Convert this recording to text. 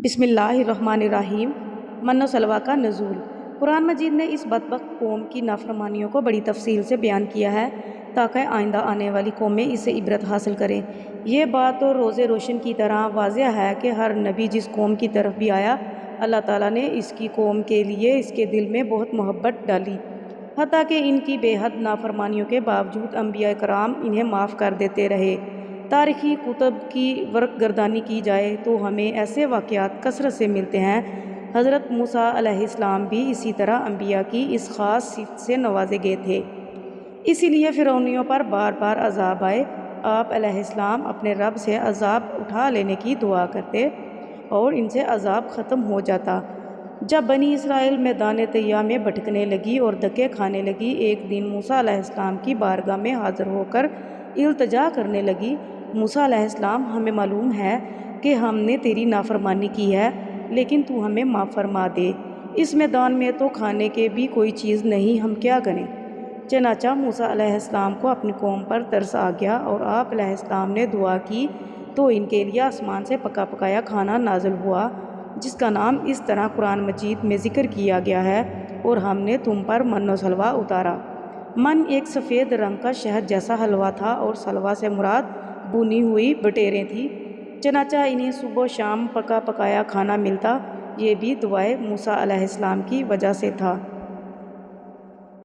بسم اللہ الرحمن الرحیم۔ من و سلوہ کا نزول۔ قرآن مجید نے اس بدبخت قوم کی نافرمانیوں کو بڑی تفصیل سے بیان کیا ہے تاکہ آئندہ آنے والی قومیں اس سے عبرت حاصل کریں۔ یہ بات تو روز روشن کی طرح واضح ہے کہ ہر نبی جس قوم کی طرف بھی آیا، اللہ تعالیٰ نے اس کی قوم کے لیے اس کے دل میں بہت محبت ڈالی، حتیٰ کہ ان کی بے حد نافرمانیوں کے باوجود انبیاء کرام انہیں معاف کر دیتے رہے۔ تاریخی کتب کی ورق گردانی کی جائے تو ہمیں ایسے واقعات کثرت سے ملتے ہیں۔ حضرت موسیٰ علیہ السلام بھی اسی طرح انبیاء کی اس خاص صفت سے نوازے گئے تھے، اسی لیے فرعونیوں پر بار بار عذاب آئے۔ آپ علیہ السلام اپنے رب سے عذاب اٹھا لینے کی دعا کرتے اور ان سے عذاب ختم ہو جاتا۔ جب بنی اسرائیل میدان طیہ میں بھٹکنے لگی اور دھکے کھانے لگی، ایک دن موسیٰ علیہ السلام کی بارگاہ میں حاضر ہو کر التجا کرنے لگی، موسیٰ علیہ السلام، ہمیں معلوم ہے کہ ہم نے تیری نافرمانی کی ہے، لیکن تو ہمیں معاف فرما دے۔ اس میدان میں تو کھانے کے بھی کوئی چیز نہیں، ہم کیا کریں؟ چنانچہ موسیٰ علیہ السلام کو اپنی قوم پر ترس آ گیا اور آپ علیہ السلام نے دعا کی تو ان کے لیے آسمان سے پکا پکایا کھانا نازل ہوا، جس کا نام اس طرح قرآن مجید میں ذکر کیا گیا ہے، اور ہم نے تم پر من و سلوہ اتارا۔ من ایک سفید رنگ کا شہد جیسا حلوہ تھا اور سلوہ سے مراد بھنی ہوئی بٹیریں تھیں، چنانچہ انہیں صبح و شام پکا پکایا کھانا ملتا۔ یہ بھی دعائے موسیٰ علیہ السلام کی وجہ سے تھا۔